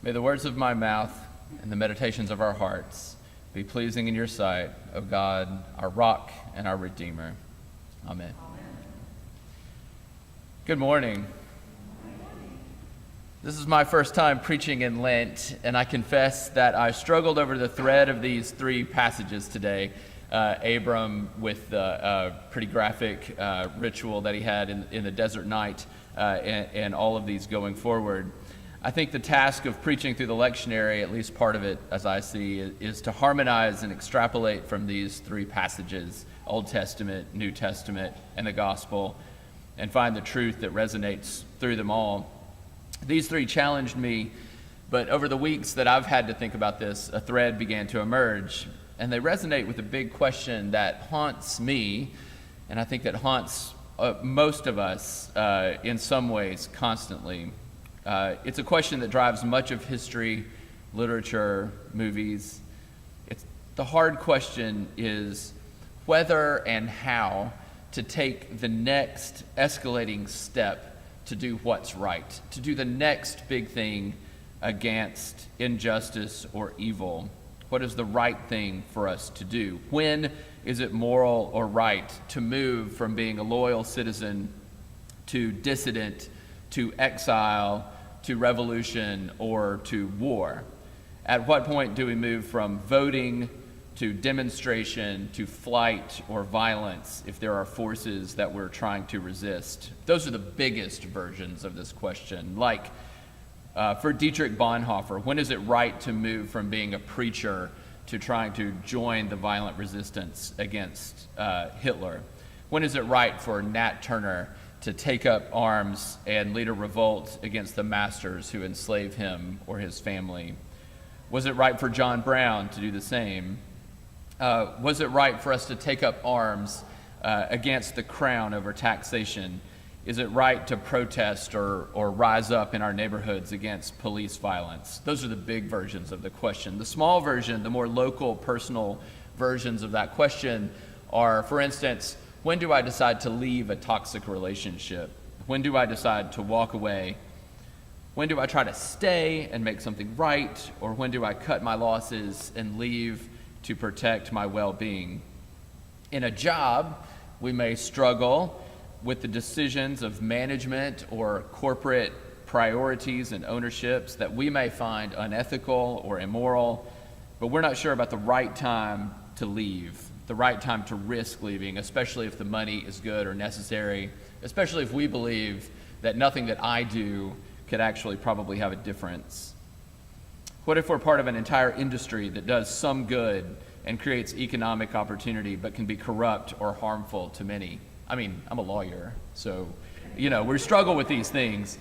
May the words of my mouth and the meditations of our hearts be pleasing in your sight, O God, our rock and our Redeemer. Amen. Good morning. This is my first time preaching in Lent, and I confess that I struggled over the thread of these three passages today. Abram with the pretty graphic ritual that he had in the desert night, and all of these going forward. I think the task of preaching through the lectionary, at least part of it as I see, is to harmonize and extrapolate from these three passages, Old Testament, New Testament, and the Gospel, and find the truth that resonates through them all. These three challenged me, but over the weeks that I've had to think about this, a thread began to emerge, and they resonate with a big question that haunts me, and I think that haunts most of us in some ways constantly. It's a question that drives much of history, literature, movies. The hard question is whether and how to take the next escalating step to do what's right, to do the next big thing against injustice or evil. What is the right thing for us to do? When is it moral or right to move from being a loyal citizen to dissident, to exile, to revolution, or to war? At what point do we move from voting to demonstration, to flight or violence if there are forces that we're trying to resist? Those are the biggest versions of this question. Like for Dietrich Bonhoeffer, when is it right to move from being a preacher to trying to join the violent resistance against Hitler? When is it right for Nat Turner to take up arms and lead a revolt against the masters who enslave him or his family? Was it right for John Brown to do the same? Was it right for us to take up arms against the crown over taxation? Is it right to protest or rise up in our neighborhoods against police violence? Those are the big versions of the question. The small version, the more local, personal versions of that question are, for instance, when do I decide to leave a toxic relationship? When do I decide to walk away? When do I try to stay and make something right? Or when do I cut my losses and leave to protect my well-being? In a job, we may struggle with the decisions of management or corporate priorities and ownerships that we may find unethical or immoral, but we're not sure about the right time to leave, the right time to risk leaving, especially if the money is good or necessary, especially if we believe that nothing that I do could actually probably have a difference. What if we're part of an entire industry that does some good and creates economic opportunity but can be corrupt or harmful to many? I mean, I'm a lawyer, so, we struggle with these things.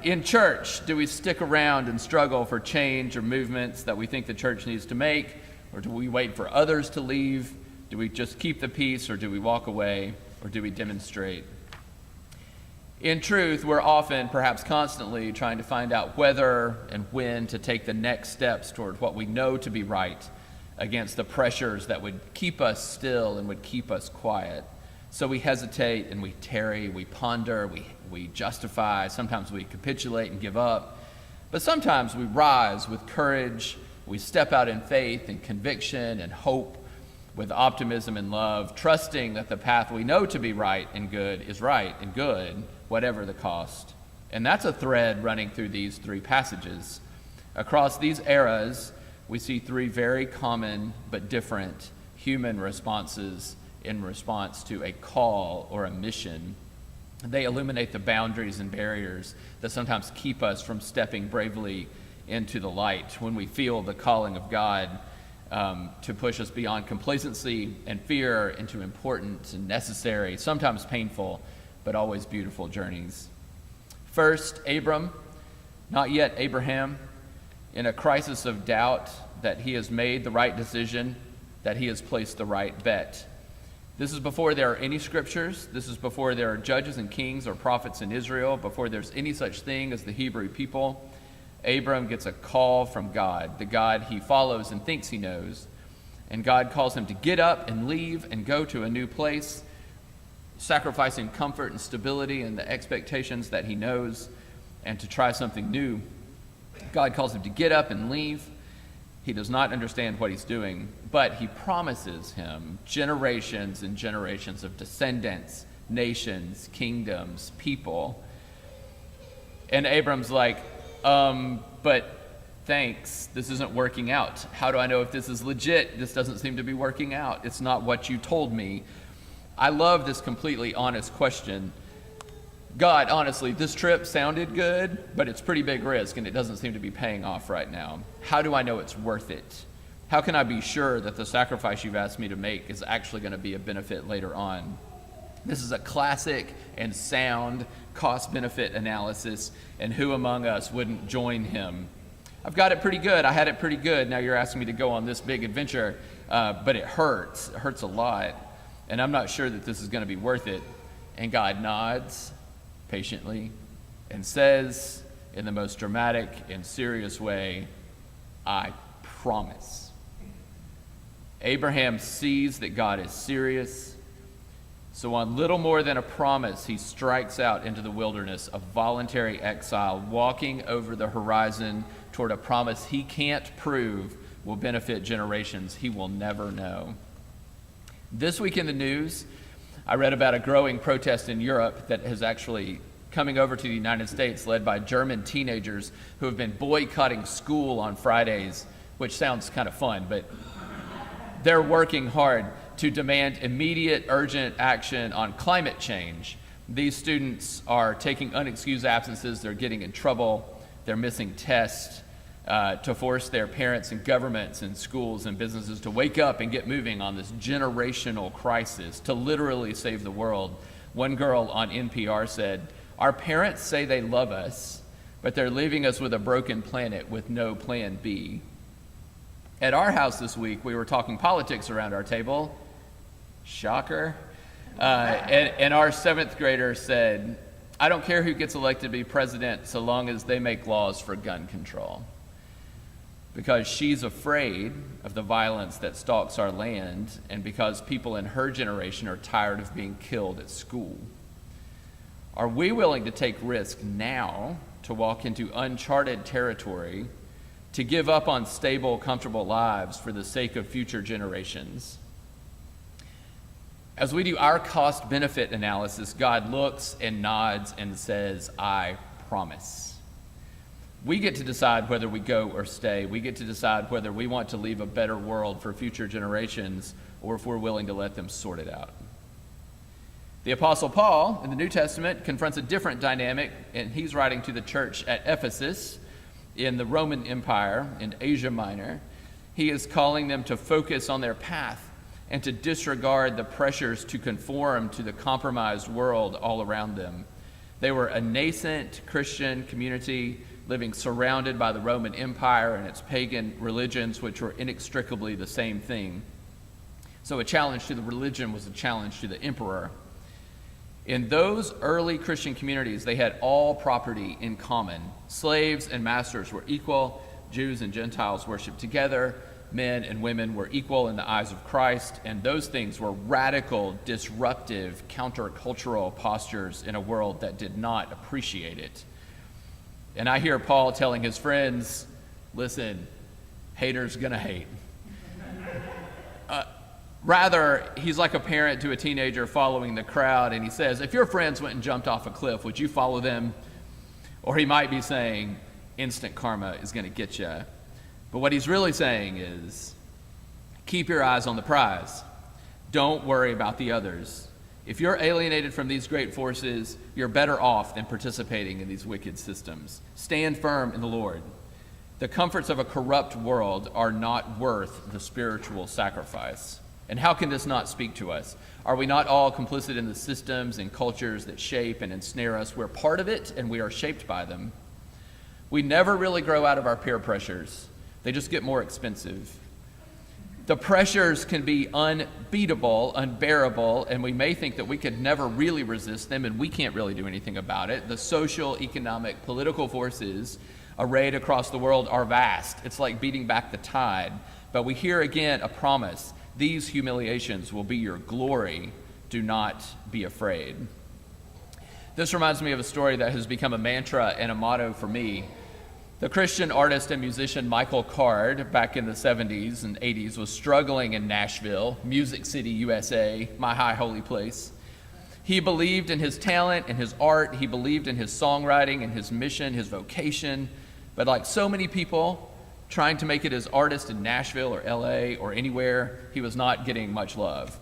In church, do we stick around and struggle for change or movements that we think the church needs to make? Or do we wait for others to leave? Do we just keep the peace, or do we walk away, or do we demonstrate? In truth, we're often, perhaps constantly, trying to find out whether and when to take the next steps toward what we know to be right against the pressures that would keep us still and would keep us quiet. So we hesitate and we tarry, we ponder, we justify, sometimes we capitulate and give up. But sometimes we rise with courage, we step out in faith and conviction and hope, with optimism and love, trusting that the path we know to be right and good is right and good, whatever the cost. And that's a thread running through these three passages. Across these eras, we see three very common but different human responses in response to a call or a mission. They illuminate the boundaries and barriers that sometimes keep us from stepping bravely into the light when we feel the calling of God to push us beyond complacency and fear into important and necessary, sometimes painful, but always beautiful journeys. First, Abram, not yet Abraham, in a crisis of doubt that he has made the right decision, that he has placed the right bet. This is before there are any scriptures. This is before there are judges and kings or prophets in Israel, before there's any such thing as the Hebrew people. Abram gets a call from God, the God he follows and thinks he knows. And God calls him to get up and leave and go to a new place, sacrificing comfort and stability and the expectations that he knows, and to try something new. God calls him to get up and leave. He does not understand what he's doing, but he promises him generations and generations of descendants, nations, kingdoms, people. And Abram's like, but thanks, this isn't working out. How do I know if this is legit? This doesn't seem to be working out. It's not what you told me. I love this completely honest question. God, honestly, this trip sounded good, but it's pretty big risk and it doesn't seem to be paying off right now. How do I know it's worth it? How can I be sure that the sacrifice you've asked me to make is actually going to be a benefit later on? This is a classic and sound cost-benefit analysis, and who among us wouldn't join him? I've got it pretty good. I had it pretty good. Now you're asking me to go on this big adventure, but it hurts. It hurts a lot, and I'm not sure that this is going to be worth it. And God nods patiently and says in the most dramatic and serious way, I promise. Abraham sees that God is serious. So on little more than a promise, he strikes out into the wilderness of voluntary exile, walking over the horizon toward a promise he can't prove will benefit generations he will never know. This week in the news, I read about a growing protest in Europe that is actually coming over to the United States, led by German teenagers who have been boycotting school on Fridays, which sounds kind of fun, but they're working hard to demand immediate, urgent action on climate change. These students are taking unexcused absences, they're getting in trouble, they're missing tests to force their parents and governments and schools and businesses to wake up and get moving on this generational crisis to literally save the world. One girl on NPR said, "Our parents say they love us, but they're leaving us with a broken planet with no plan B." At our house this week, we were talking politics around our table. Shocker. And our 7th grader said, "I don't care who gets elected to be president so long as they make laws for gun control." Because she's afraid of the violence that stalks our land, and because people in her generation are tired of being killed at school. Are we willing to take risk now to walk into uncharted territory, to give up on stable, comfortable lives for the sake of future generations? As we do our cost-benefit analysis, God looks and nods and says, I promise. We get to decide whether we go or stay. We get to decide whether we want to leave a better world for future generations or if we're willing to let them sort it out. The Apostle Paul in the New Testament confronts a different dynamic, and he's writing to the church at Ephesus in the Roman Empire in Asia Minor. He is calling them to focus on their path and to disregard the pressures to conform to the compromised world all around them. They were a nascent Christian community living surrounded by the Roman Empire and its pagan religions, which were inextricably the same thing. So a challenge to the religion was a challenge to the emperor. In those early Christian communities, they had all property in common. Slaves and masters were equal. Jews and Gentiles worshiped together. Men and women were equal in the eyes of Christ, and those things were radical, disruptive, countercultural postures in a world that did not appreciate it. And I hear Paul telling his friends, listen, haters gonna hate. Rather, he's like a parent to a teenager following the crowd, and he says, if your friends went and jumped off a cliff, would you follow them? Or he might be saying, instant karma is gonna get you. But what he's really saying is, keep your eyes on the prize. Don't worry about the others. If you're alienated from these great forces, you're better off than participating in these wicked systems. Stand firm in the Lord. The comforts of a corrupt world are not worth the spiritual sacrifice. And how can this not speak to us? Are we not all complicit in the systems and cultures that shape and ensnare us? We're part of it, and we are shaped by them. We never really grow out of our peer pressures. They just get more expensive. The pressures can be unbeatable, unbearable, and we may think that we could never really resist them, and we can't really do anything about it. The social, economic, political forces arrayed across the world are vast. It's like beating back the tide. But we hear again a promise. These humiliations will be your glory. Do not be afraid. This reminds me of a story that has become a mantra and a motto for me. The Christian artist and musician Michael Card, back in the 70s and 80s, was struggling in Nashville, Music City, USA, my high holy place. He believed in his talent and his art. He believed in his songwriting and his mission, his vocation. But like so many people trying to make it as artist in Nashville or LA or anywhere, he was not getting much love.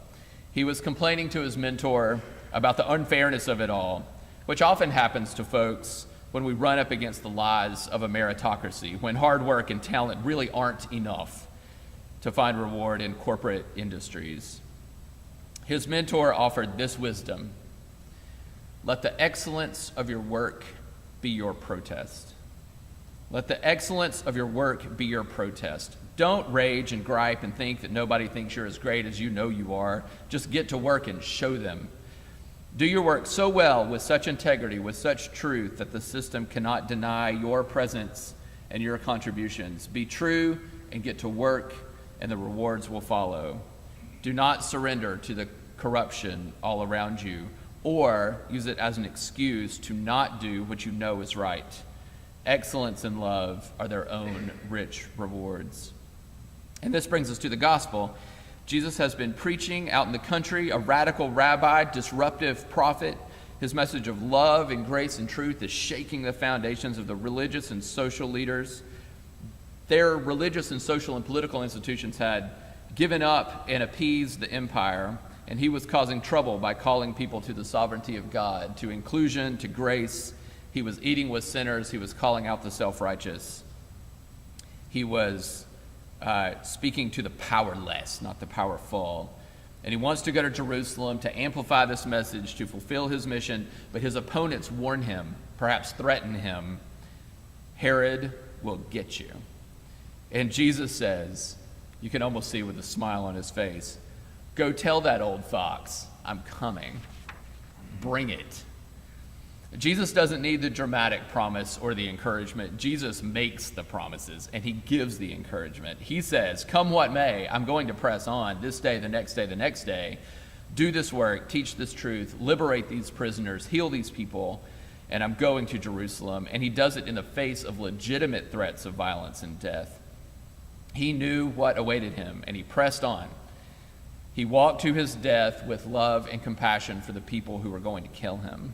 He was complaining to his mentor about the unfairness of it all, which often happens to folks when we run up against the lies of a meritocracy, when hard work and talent really aren't enough to find reward in corporate industries. His mentor offered this wisdom: let the excellence of your work be your protest. Let the excellence of your work be your protest. Don't rage and gripe and think that nobody thinks you're as great as you know you are. Just get to work and show them. Do your work so well, with such integrity, with such truth, that the system cannot deny your presence and your contributions. Be true and get to work, and the rewards will follow. Do not surrender to the corruption all around you, or use it as an excuse to not do what you know is right. Excellence and love are their own rich rewards. And this brings us to the gospel. Jesus has been preaching out in the country, a radical rabbi, disruptive prophet. His message of love and grace and truth is shaking the foundations of the religious and social leaders. Their religious and social and political institutions had given up and appeased the empire, and he was causing trouble by calling people to the sovereignty of God, to inclusion, to grace. He was eating with sinners. He was calling out the self-righteous. He was speaking to the powerless, not the powerful. And he wants to go to Jerusalem to amplify this message, to fulfill his mission, but his opponents warn him, perhaps threaten him. Herod will get you. And Jesus says, you can almost see with a smile on his face, go tell that old fox, I'm coming. Bring it. Jesus doesn't need the dramatic promise or the encouragement. Jesus makes the promises, and he gives the encouragement. He says, come what may, I'm going to press on this day, the next day, the next day. Do this work, teach this truth, liberate these prisoners, heal these people, and I'm going to Jerusalem. And he does it in the face of legitimate threats of violence and death. He knew what awaited him, and he pressed on. He walked to his death with love and compassion for the people who were going to kill him.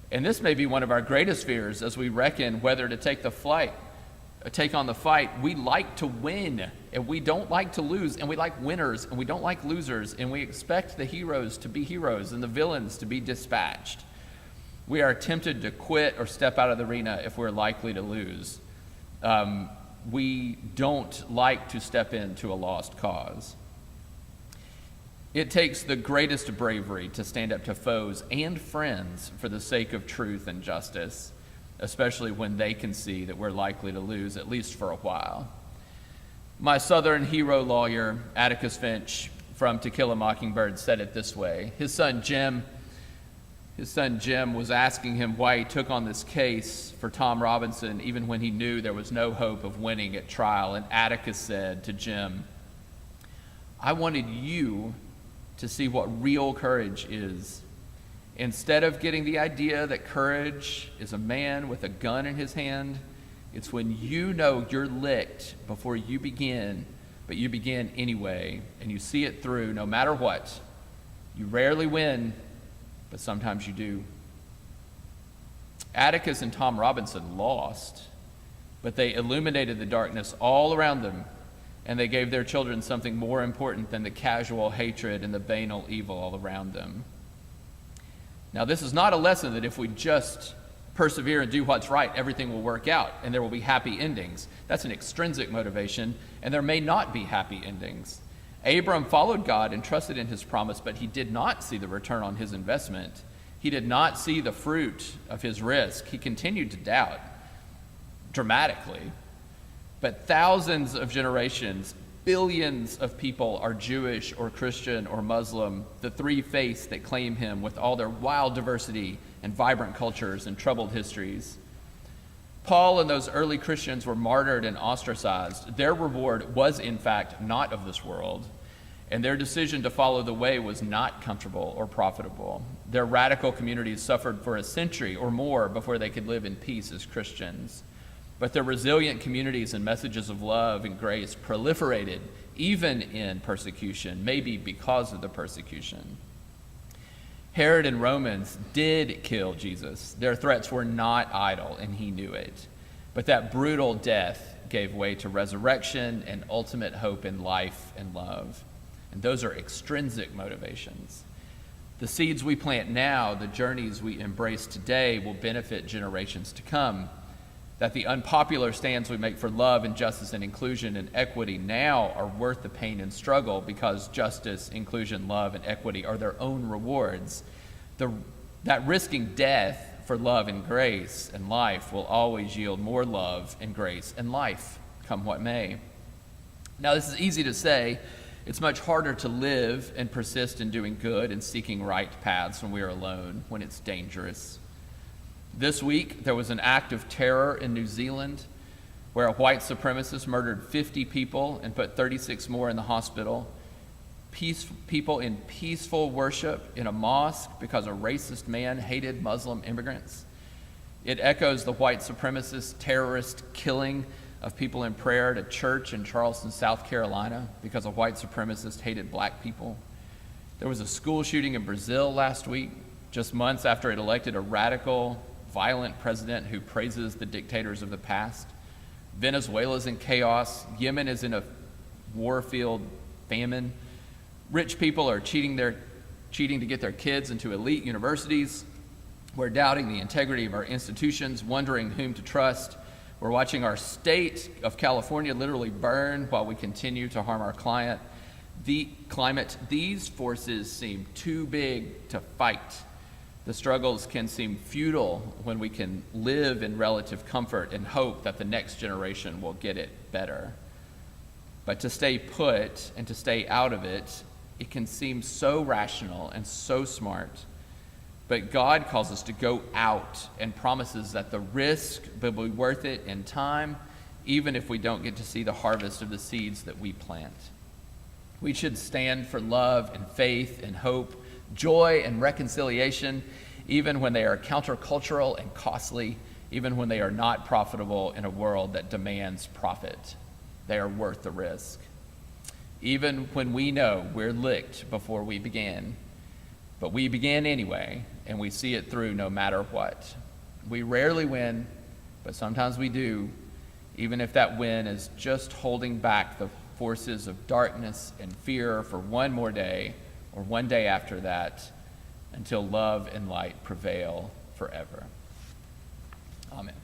And this may be one of our greatest fears as we reckon whether to take on the fight. We like to win, and we don't like to lose, and we like winners, and we don't like losers, and we expect the heroes to be heroes and the villains to be dispatched. We are tempted to quit or step out of the arena if we're likely to lose. We don't like to step into a lost cause. It takes the greatest bravery to stand up to foes and friends for the sake of truth and justice, especially when they can see that we're likely to lose, at least for a while. My Southern hero lawyer, Atticus Finch, from To Kill a Mockingbird, said it this way. His son Jim was asking him why he took on this case for Tom Robinson, even when he knew there was no hope of winning at trial. And Atticus said to Jim, I wanted you to see what real courage is. Instead of getting the idea that courage is a man with a gun in his hand, it's when you know you're licked before you begin, but you begin anyway, and you see it through no matter what. You rarely win, but sometimes you do. Atticus and Tom Robinson lost, but they illuminated the darkness all around them, and they gave their children something more important than the casual hatred and the banal evil all around them. Now, this is not a lesson that if we just persevere and do what's right, everything will work out and there will be happy endings. That's an extrinsic motivation, and there may not be happy endings. Abram followed God and trusted in his promise, but he did not see the return on his investment. He did not see the fruit of his risk. He continued to doubt dramatically. But thousands of generations, billions of people are Jewish or Christian or Muslim, the three faiths that claim him with all their wild diversity and vibrant cultures and troubled histories. Paul and those early Christians were martyred and ostracized. Their reward was, in fact, not of this world, and their decision to follow the way was not comfortable or profitable. Their radical communities suffered for a century or more before they could live in peace as Christians. But their resilient communities and messages of love and grace proliferated even in persecution, maybe because of the persecution. Herod and Romans did kill Jesus. Their threats were not idle, and he knew it. But that brutal death gave way to resurrection and ultimate hope in life and love. And those are extrinsic motivations. The seeds we plant now, the journeys we embrace today, will benefit generations to come. That the unpopular stands we make for love and justice and inclusion and equity now are worth the pain and struggle, because justice, inclusion, love, and equity are their own rewards. That risking death for love and grace and life will always yield more love and grace and life, come what may. Now, this is easy to say. It's much harder to live and persist in doing good and seeking right paths when we are alone, when it's dangerous. This week, there was an act of terror in New Zealand where a white supremacist murdered 50 people and put 36 more in the hospital. People in peaceful worship in a mosque because a racist man hated Muslim immigrants. It echoes the white supremacist terrorist killing of people in prayer at a church in Charleston, South Carolina, because a white supremacist hated black people. There was a school shooting in Brazil last week, just months after it elected a radical, violent president who praises the dictators of the past. Venezuela's in chaos. Yemen is in a war-filled famine. Rich people are cheating to get their kids into elite universities. We're doubting the integrity of our institutions, wondering whom to trust. We're watching our state of California literally burn while we continue to harm our climate. These forces seem too big to fight. The struggles can seem futile when we can live in relative comfort and hope that the next generation will get it better. But to stay put and to stay out of it, it can seem so rational and so smart. But God calls us to go out and promises that the risk will be worth it in time, even if we don't get to see the harvest of the seeds that we plant. We should stand for love and faith and hope, joy and reconciliation, even when they are countercultural and costly, even when they are not profitable in a world that demands profit. They are worth the risk. Even when we know we're licked before we begin, but we begin anyway, and we see it through no matter what. We rarely win, but sometimes we do, even if that win is just holding back the forces of darkness and fear for one more day or one day after that, until love and light prevail forever. Amen.